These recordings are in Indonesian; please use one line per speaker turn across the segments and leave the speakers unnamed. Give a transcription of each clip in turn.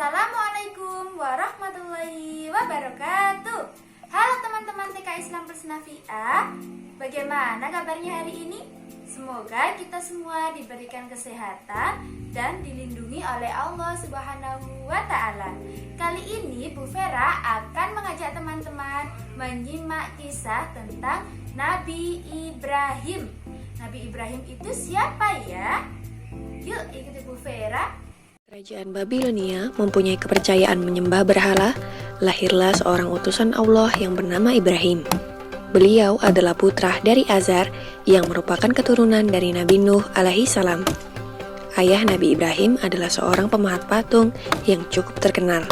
Assalamualaikum warahmatullahi wabarakatuh. Halo teman-teman TK Islam Persnafia, bagaimana kabarnya hari ini? Semoga kita semua diberikan kesehatan dan dilindungi oleh Allah Subhanahu wa Ta'ala. Kali ini Bu Vera akan mengajak teman-teman menyimak kisah tentang Nabi Ibrahim. Nabi Ibrahim itu siapa ya? Yuk ikuti Bu Vera.
Kerajaan Babilonia mempunyai kepercayaan menyembah berhala. Lahirlah seorang utusan Allah yang bernama Ibrahim. Beliau adalah putra dari Azar yang merupakan keturunan dari Nabi Nuh alaihi salam. Ayah Nabi Ibrahim adalah seorang pemahat patung yang cukup terkenal.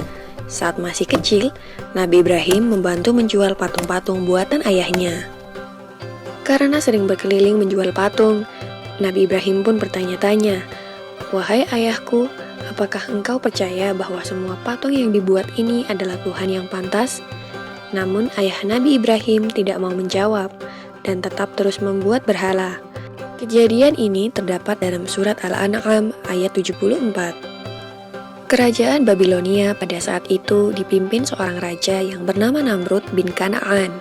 Saat masih kecil, Nabi Ibrahim membantu menjual patung-patung buatan ayahnya. Karena sering berkeliling menjual patung, Nabi Ibrahim pun bertanya-tanya, "Wahai ayahku, apakah engkau percaya bahwa semua patung yang dibuat ini adalah Tuhan yang pantas?" Namun ayah Nabi Ibrahim tidak mau menjawab dan tetap terus membuat berhala. Kejadian ini terdapat dalam surat Al-An'am ayat 74. Kerajaan Babilonia pada saat itu dipimpin seorang raja yang bernama Namrud bin Kan'an.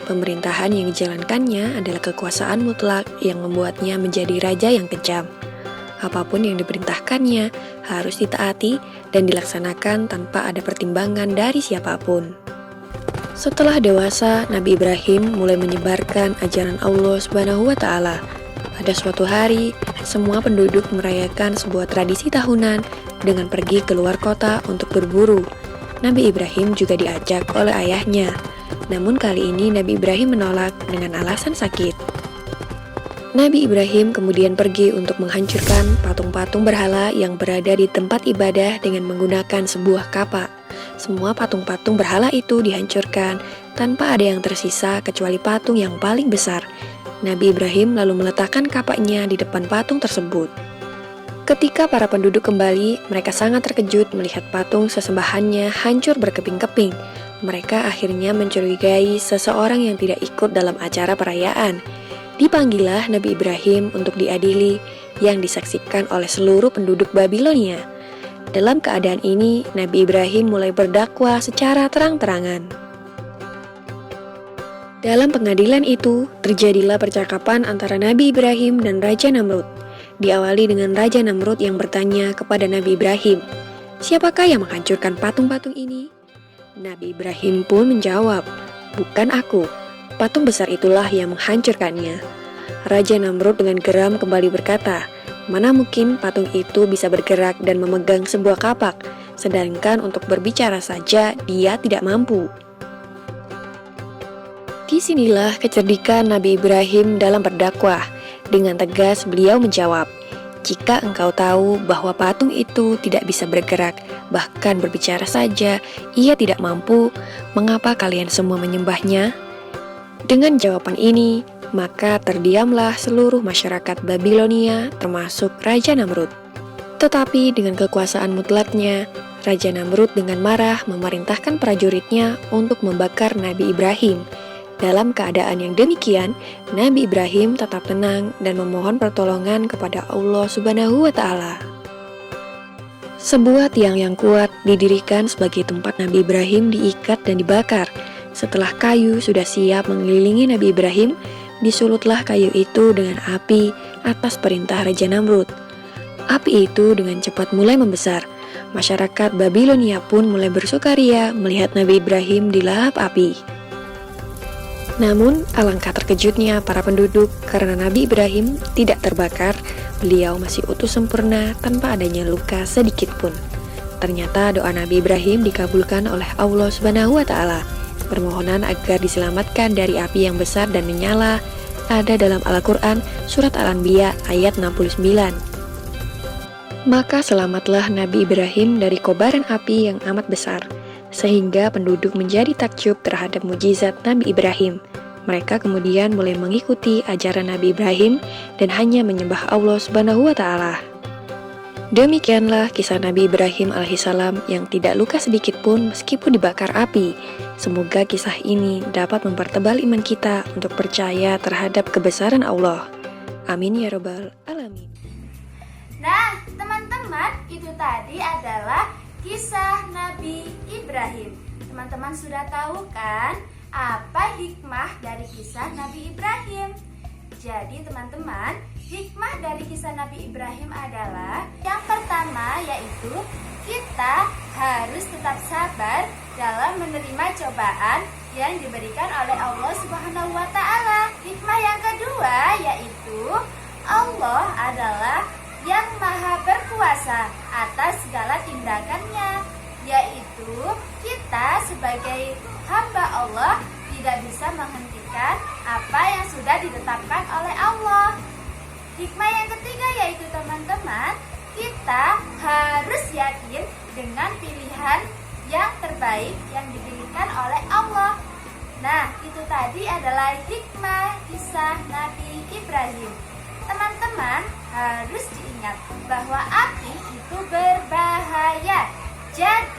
Pemerintahan yang dijalankannya adalah kekuasaan mutlak yang membuatnya menjadi raja yang kejam. Apapun yang diperintahkannya harus ditaati dan dilaksanakan tanpa ada pertimbangan dari siapapun. Setelah dewasa, Nabi Ibrahim mulai menyebarkan ajaran Allah Subhanahu wa Ta'ala. Pada suatu hari, semua penduduk merayakan sebuah tradisi tahunan dengan pergi keluar kota untuk berburu. Nabi Ibrahim juga diajak oleh ayahnya. Namun kali ini Nabi Ibrahim menolak dengan alasan sakit. Nabi Ibrahim kemudian pergi untuk menghancurkan patung-patung berhala yang berada di tempat ibadah dengan menggunakan sebuah kapak. Semua patung-patung berhala itu dihancurkan tanpa ada yang tersisa kecuali patung yang paling besar. Nabi Ibrahim lalu meletakkan kapaknya di depan patung tersebut. Ketika para penduduk kembali, mereka sangat terkejut melihat patung sesembahannya hancur berkeping-keping. Mereka akhirnya mencurigai seseorang yang tidak ikut dalam acara perayaan. Dipanggillah Nabi Ibrahim untuk diadili yang disaksikan oleh seluruh penduduk Babilonia. Dalam keadaan ini, Nabi Ibrahim mulai berdakwah secara terang-terangan. Dalam pengadilan itu, terjadilah percakapan antara Nabi Ibrahim dan Raja Namrud. Diawali dengan Raja Namrud yang bertanya kepada Nabi Ibrahim, "Siapakah yang menghancurkan patung-patung ini?" Nabi Ibrahim pun menjawab, "Bukan aku. Patung besar itulah yang menghancurkannya." Raja Namrud dengan geram kembali berkata, "Mana mungkin patung itu bisa bergerak dan memegang sebuah kapak, sedangkan untuk berbicara saja dia tidak mampu." Disinilah kecerdikan Nabi Ibrahim dalam berdakwah. Dengan tegas beliau menjawab, "Jika engkau tahu bahwa patung itu tidak bisa bergerak, bahkan berbicara saja ia tidak mampu, mengapa kalian semua menyembahnya?" Dengan jawaban ini, maka terdiamlah seluruh masyarakat Babilonia termasuk Raja Namrud. Tetapi dengan kekuasaan mutlaknya, Raja Namrud dengan marah memerintahkan prajuritnya untuk membakar Nabi Ibrahim. Dalam keadaan yang demikian, Nabi Ibrahim tetap tenang dan memohon pertolongan kepada Allah Subhanahu wa Ta'ala. Sebuah tiang yang kuat didirikan sebagai tempat Nabi Ibrahim diikat dan dibakar. Setelah kayu sudah siap mengelilingi Nabi Ibrahim, disulutlah kayu itu dengan api atas perintah Raja Namrud. Api itu dengan cepat mulai membesar. Masyarakat Babilonia pun mulai bersukaria melihat Nabi Ibrahim dilahap api. Namun, alangkah terkejutnya para penduduk karena Nabi Ibrahim tidak terbakar. Beliau masih utuh sempurna tanpa adanya luka sedikit pun. Ternyata doa Nabi Ibrahim dikabulkan oleh Allah Subhanahu wa Ta'ala. Permohonan agar diselamatkan dari api yang besar dan menyala ada dalam Al-Quran surat Al-Anbiya ayat 69. Maka selamatlah Nabi Ibrahim dari kobaran api yang amat besar, sehingga penduduk menjadi takjub terhadap mukjizat Nabi Ibrahim. Mereka kemudian mulai mengikuti ajaran Nabi Ibrahim dan hanya menyembah Allah Subhanahu wa Ta'ala. Demikianlah kisah Nabi Ibrahim alaihissalam yang tidak luka sedikit pun meskipun dibakar api. Semoga kisah ini dapat mempertebal iman kita untuk percaya terhadap kebesaran Allah. Amin ya rabbal alamin.
Nah, teman-teman, itu tadi adalah kisah Nabi Ibrahim. Teman-teman sudah tahu kan apa hikmah dari kisah Nabi Ibrahim? Jadi teman-teman, hikmah dari kisah Nabi Ibrahim adalah yang pertama yaitu kita harus tetap sabar dalam menerima cobaan yang diberikan oleh Allah Subhanahu wa taala. Hikmah yang kedua yaitu Allah adalah yang maha berkuasa atas segala tindakannya, yaitu kita sebagai hamba Allah tidak bisa menghentikan apa yang sudah ditetapkan oleh Allah. Hikmah yang ketiga yaitu teman-teman, kita harus yakin dengan pilihan yang terbaik yang diberikan oleh Allah. Nah, itu tadi adalah hikmah kisah Nabi Ibrahim. Teman-teman harus diingat bahwa api itu berbahaya. Jadi